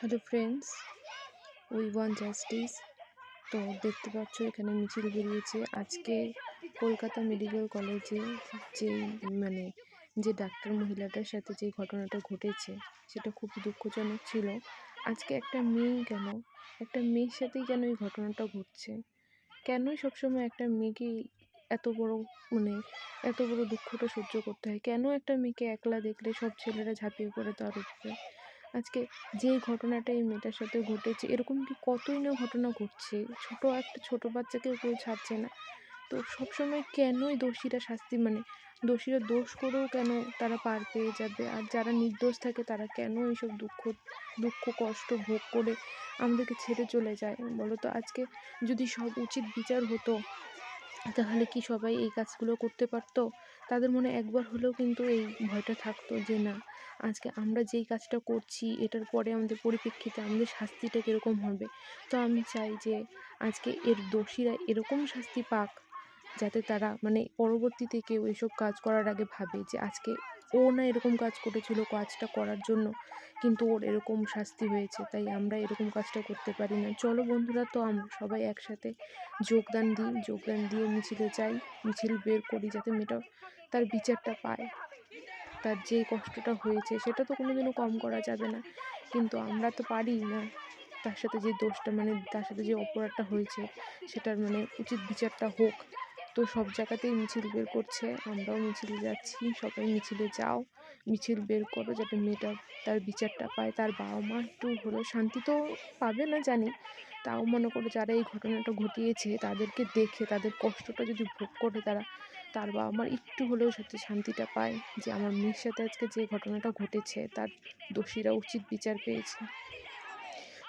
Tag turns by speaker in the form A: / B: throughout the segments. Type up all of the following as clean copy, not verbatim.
A: Hello friends, we want justice. তো দেখতে পাচ্ছ এখানে মিছিল বেরিয়েছে আজকে কলকাতা মেডিকেল কলেজে। যেই মানে যে ডাক্তার মহিলাটার সাথে যে ঘটনাটা ঘটেছে সেটা খুব দুঃখজনক ছিল। আজকে একটা মেয়ের সাথেই কেন এই ঘটনাটা ঘটছে? কেনই সবসময় একটা মেয়েকে এত বড় মানে এত বড় দুঃখটা সহ্য করতে হয়? কেন একটা মেয়েকে একলা দেখলে সব ছেলেরা ঝাঁপিয়ে পড়ে তার উপরে? আজকে যে ঘটনাটা এই মেয়েটার সাথে ঘটেছে, এরকম কি কতই না ঘটনা ঘটছে। একটা ছোট বাচ্চাকেও কেউ ছাড়ছে না। তো সবসময় কেনই দোষীরা দোষ করেও কেন তারা পার পেয়ে যাবে? আর যারা নির্দোষ থাকে তারা কেন এইসব দুঃখ কষ্ট ভোগ করে আমাদেরকে ছেড়ে চলে যায় বলো তো? আজকে যদি সব উচিত বিচার হতো তাহলে কি সবাই এই কাজগুলো করতে পারতো? তাদের মনে একবার হলেও কিন্তু এই ভয়টা থাকতো যে না, আজকে আমরা যেই কাজটা করছি এটার পরে আমাদের পরিপ্রেক্ষিতে আমাদের শাস্তিটা কীরকম হবে। তো আমি চাই যে আজকে এর দোষীরা এরকম শাস্তি পাক, যাতে তারা পরবর্তীতে কেউ এসব কাজ করার আগে ভাবে যে আজকে ও না এরকম কাজ করেছিল কাজটা করার জন্য, কিন্তু ওর এরকম শাস্তি হয়েছে, তাই আমরা এরকম কাজটা করতে পারি না। চলো বন্ধুরা, তো আমরা সবাই একসাথে যোগদান দিয়ে মিছিলে যাই, মিছিল বের করি যাতে মেয়েটা তার বিচারটা পায়। তার যে কষ্টটা হয়েছে সেটা তো কোনোদিনও কম করা যাবে না, কিন্তু আমরা তো পারি না তার সাথে যে দোষটা তার সাথে যে অপরাধটা হয়েছে সেটার উচিত বিচারটা হোক। তো সব জায়গাতেই মিছিল বের করছে, আমরাও মিছিলে যাচ্ছি। সবাই মিছিলে যাও, মিছিল বের করো যাতে মেয়েটা তার বিচারটা পায়। তার বাবা মা একটু হলেও শান্তি তো পাবে না জানি, তাও মনে করো যারা এই ঘটনাটা ঘটিয়েছে তাদেরকে দেখে তাদের কষ্টটা যদি ভোগ করে তার বাবা মার একটু হলেও সাথে শান্তিটা পায় যে আমার মেয়ের সাথে আজকে যে ঘটনাটা ঘটেছে তার দোষীরা উচিত বিচার পেয়েছে।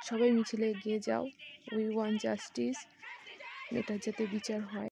A: সবাই মিছিলে এগিয়ে যাও, উই ওয়ান্ট জাস্টিস, মেয়েটার যাতে বিচার হয়।